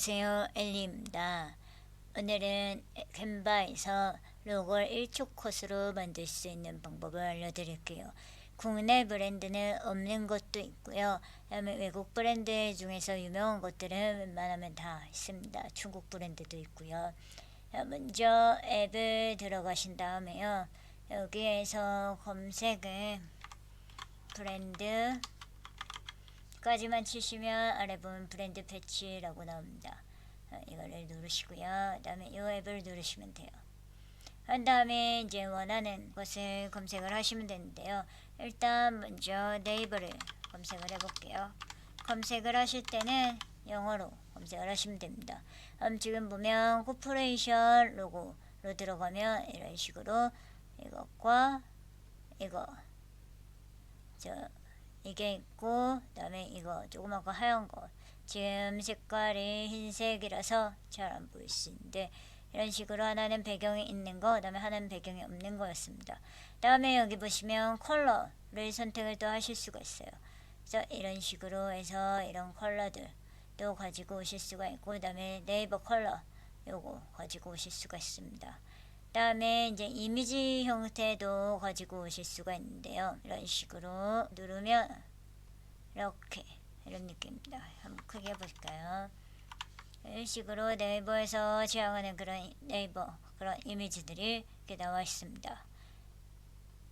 안녕하세요, 엘리입니다. 오늘은 캔바에서 로고를 1초 컷으로 만들 수 있는 방법을 알려드릴게요. 국내 브랜드는 없는 것도 있고요. 그다음에 외국 브랜드 중에서 유명한 것들은 웬만하면 다 있습니다. 중국 브랜드도 있고요. 먼저 앱을 들어가신 다음에요. 여기에서 검색을 브랜드 까지만 치시면 아래 보면 브랜드 패치라고 나옵니다. 이거를 누르시고요. 그 다음에 이 앱을 누르시면 돼요. 한 다음에 이제 원하는 것을 검색을 하시면 되는데요. 일단 먼저 네이버를 검색을 해볼게요. 검색을 하실 때는 영어로 검색을 하시면 됩니다. 지금 보면 코퍼레이션 로고로 들어가면 이런 식으로 이것과 이거 이게 있고, 그 다음에 이거 조그맣고 하얀 거, 지금 색깔이 흰색이라서 잘 안 보일 수 있는데 이런 식으로 하나는 배경이 있는 거, 그 다음에 하나는 배경이 없는 거였습니다. 그 다음에 여기 보시면 컬러를 선택을 또 하실 수가 있어요. 그래서 이런 식으로 해서 이런 컬러들도 가지고 오실 수가 있고, 그 다음에 네이버 컬러 요거 가지고 오실 수가 있습니다. 다음에 이제 이미지 형태도 가지고 오실 수가 있는데요. 이런 식으로 누르면 이렇게 이런 느낌입니다. 한번 크게 해볼까요? 이런 식으로 네이버에서 제공하는 그런 네이버 그런 이미지들이 이렇게 나와 있습니다.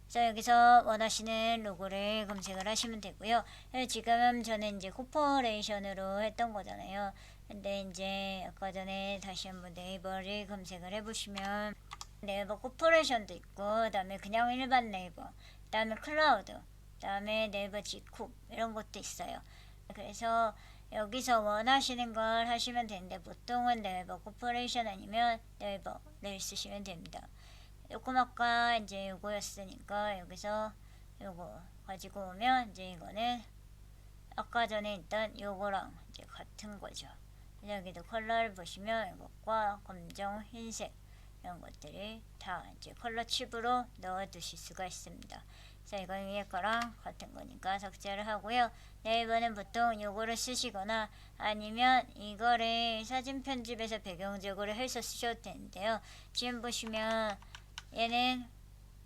그래서 여기서 원하시는 로고를 검색을 하시면 되고요. 지금 저는 이제 코퍼레이션으로 했던 거잖아요. 근데 이제 아까 전에 다시 한번 네이버를 검색을 해보시면 네이버 코퍼레이션도 있고, 그 다음에 그냥 일반 네이버, 그 다음에 클라우드, 그 다음에 네이버 지쿱 이런 것도 있어요. 그래서 여기서 원하시는 걸 하시면 되는데 보통은 네이버 코퍼레이션 아니면 네이버를 쓰시면 됩니다. 요거 아까 이제 요거였으니까 여기서 요거 가지고 오면 이제 이거는 아까 전에 있던 요거랑 이제 같은 거죠. 여기도 컬러를 보시면 이것과 검정, 흰색 이런 것들이 다 이제 컬러 칩으로 넣어 두실 수가 있습니다. 자, 이건 위에 거랑 같은 거니까 삭제를 하고요. 네이버는 보통 요거를 쓰시거나 아니면 이거를 사진 편집에서 배경적으로 해서 쓰셔도 되는데요. 지금 보시면 얘는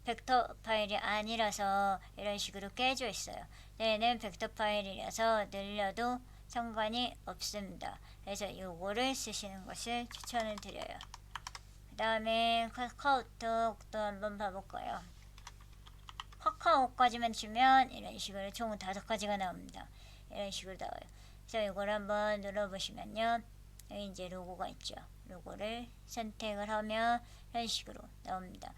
벡터 파일이 아니라서 이런 식으로 깨져 있어요. 얘는 벡터 파일이라서 늘려도 상관이 없습니다. 그래서 요거를 쓰시는 것을 추천을 드려요. 그 다음에 카카오톡도 한번 봐볼까요? 카카오까지만 주면 이런 식으로 총 5가지가 나옵니다. 이런 식으로 나와요. 그래서 이걸 한번 눌러보시면요. 여기 이제 로고가 있죠. 로고를 선택을 하면 이런 식으로 나옵니다.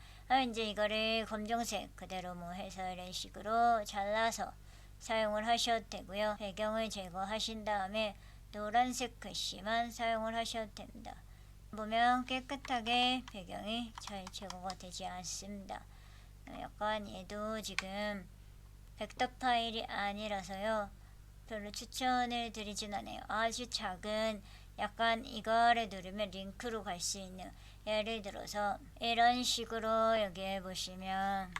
이제 이거를 검정색 그대로 뭐 해서 이런 식으로 잘라서 사용을 하셔도 되고요. 배경을 제거하신 다음에 노란색 글씨만 사용을 하셔도 됩니다. 보면 깨끗하게 배경이 잘 제거가 되지 않습니다. 약간 얘도 지금 벡터 파일이 아니라서요. 별로 추천을 드리진 않아요. 아주 작은 약간 이거를 누르면 링크로 갈 수 있는, 예를 들어서 이런 식으로 여기에 보시면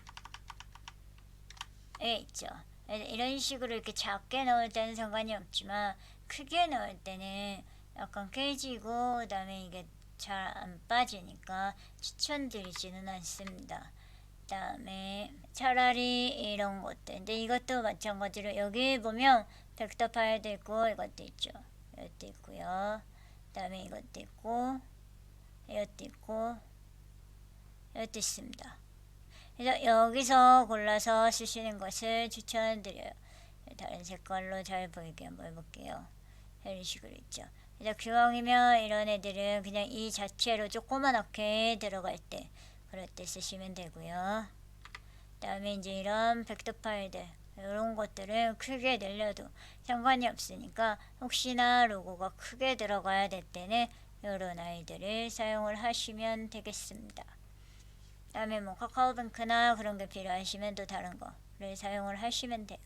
있죠. 이런 식으로 이렇게 작게 넣을 때는 상관이 없지만 크게 넣을 때는 약간 깨지고 그 다음에 이게 잘 안 빠지니까 추천드리지는 않습니다. 그 다음에 차라리 이런 것들, 근데 이것도 마찬가지로 여기 보면 벡터 파일도 있고 이것도 있죠. 이것도 있고요. 그 다음에 이것도 있고 이것도 있고 이것도 있습니다. 그래서 여기서 골라서 쓰시는 것을 추천드려요. 다른 색깔로 잘 보이게 한번 해볼게요. 이런 식으로 있죠. 그래서 기왕이면 이런 애들은 그냥 이 자체로 조그맣게 들어갈 때 그럴 때 쓰시면 되고요. 그 다음에 이제 이런 벡터 파일들 이런 것들은 크게 늘려도 상관이 없으니까 혹시나 로고가 크게 들어가야 될 때는 이런 아이들을 사용을 하시면 되겠습니다. 그 다음에 뭐 카카오뱅크나 그런 게 필요하시면 또 다른 거를 사용을 하시면 돼요.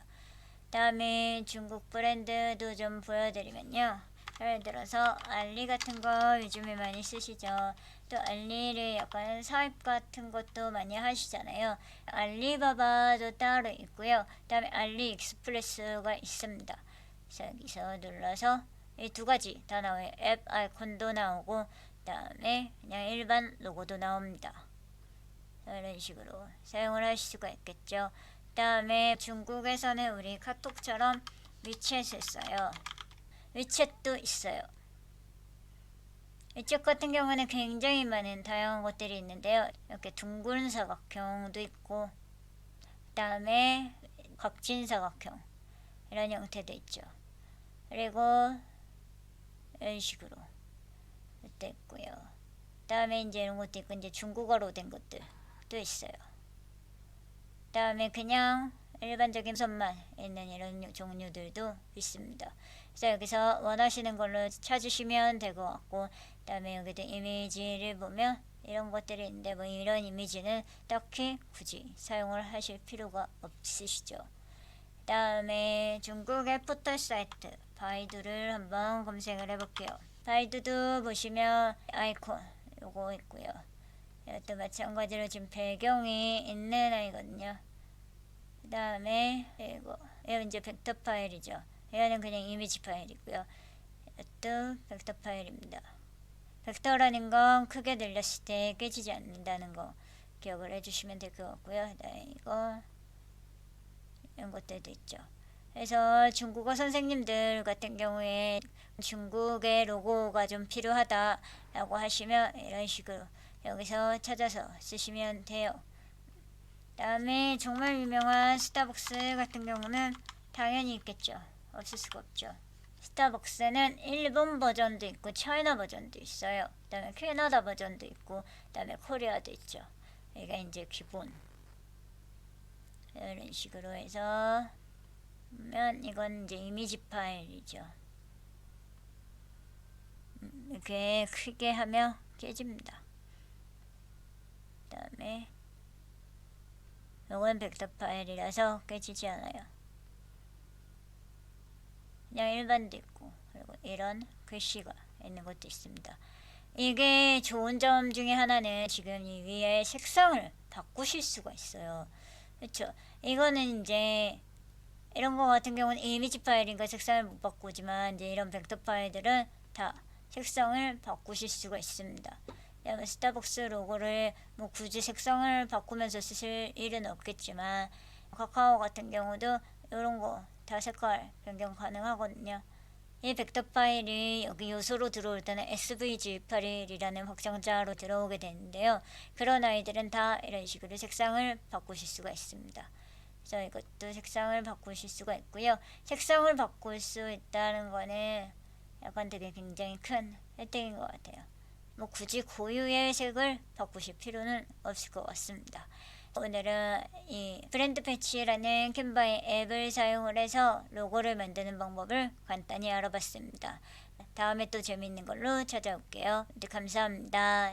그 다음에 중국 브랜드도 좀 보여드리면요. 예를 들어서 알리 같은 거 요즘에 많이 쓰시죠. 또 알리를 약간 사입 같은 것도 많이 하시잖아요. 알리바바도 따로 있고요. 그 다음에 알리익스프레스가 있습니다. 그래서 여기서 눌러서 이 두 가지 다 나와요. 앱 아이콘도 나오고 그다음에 그냥 일반 로고도 나옵니다. 이런 식으로 사용을 하실 수가 있겠죠. 그다음에 중국에서는 우리 카톡처럼 위챗을 써요. 위챗도 있어요. 이쪽 같은 경우는 굉장히 많은 다양한 것들이 있는데요. 이렇게 둥근 사각형도 있고 그다음에 각진 사각형 이런 형태도 있죠. 그리고 이런 식으로 또 있고요. 그다음에 이제 이런 것도 있고 이제 중국어로 된 것들도 있어요. 그다음에 그냥 일반적인 선만 있는 이런 종류들도 있습니다. 그래서 여기서 원하시는 걸로 찾으시면 될 것 같고, 그다음에 여기도 이미지를 보면 이런 것들이 있는데 뭐 이런 이미지는 딱히 굳이 사용을 하실 필요가 없으시죠. 그다음에 중국의 포털 사이트 바이두를 한번 검색을 해볼게요. 바이두도 보시면 아이콘 요거 있고요. 이것도 마찬가지로 지금 배경이 있는 아이거든요. 그 다음에 이거 이제 벡터 파일이죠. 얘는 그냥 이미지 파일이고요. 이것도 벡터 파일입니다. 벡터라는 건 크게 늘렸을 때 깨지지 않는다는 거 기억을 해주시면 될 것 같고요. 그다음에 이거 이런 것들도 있죠. 그래서 중국어 선생님들 같은 경우에 중국의 로고가 좀 필요하다라고 하시면 이런 식으로 여기서 찾아서 쓰시면 돼요. 다음에 정말 유명한 스타벅스 같은 경우는 당연히 있겠죠. 없을 수가 없죠. 스타벅스는 일본 버전도 있고 차이나 버전도 있어요. 그다음에 캐나다 버전도 있고 그다음에 코리아도 있죠. 여기가 이제 기본 이런 식으로 해서 보면 이건 이제 이미지 파일이죠. 이렇게 크게 하면 깨집니다. 그다음에 이건 벡터 파일이라서 깨지지 않아요. 그냥 일반도 있고 그리고 이런 글씨가 있는 것도 있습니다. 이게 좋은 점 중에 하나는 지금 이 위에 색상을 바꾸실 수가 있어요. 그렇죠? 이거는 이제 이런 거 같은 경우는 이미지 파일인가 색상을 못 바꾸지만 이제 이런 벡터 파일들은 다 색상을 바꾸실 수가 있습니다. 스타벅스 로고를 뭐 굳이 색상을 바꾸면서 쓰실 일은 없겠지만 카카오 같은 경우도 이런 거 다 색깔 변경 가능하거든요. 이 벡터 파일이 여기 요소로 들어올 때는 SVG 파일이라는 확장자로 들어오게 되는데요. 그런 아이들은 다 이런 식으로 색상을 바꾸실 수가 있습니다. 그래서 이것도 색상을 바꾸실 수가 있고요. 색상을 바꿀 수 있다는 거는 약간 되게 굉장히 큰 혜택인 것 같아요. 뭐 굳이 고유의 색을 바꾸실 필요는 없을 것 같습니다. 오늘은 이 브랜드 패치라는 캔바의 앱을 사용을 해서 로고를 만드는 방법을 간단히 알아봤습니다. 다음에 또 재미있는 걸로 찾아올게요. 네, 감사합니다.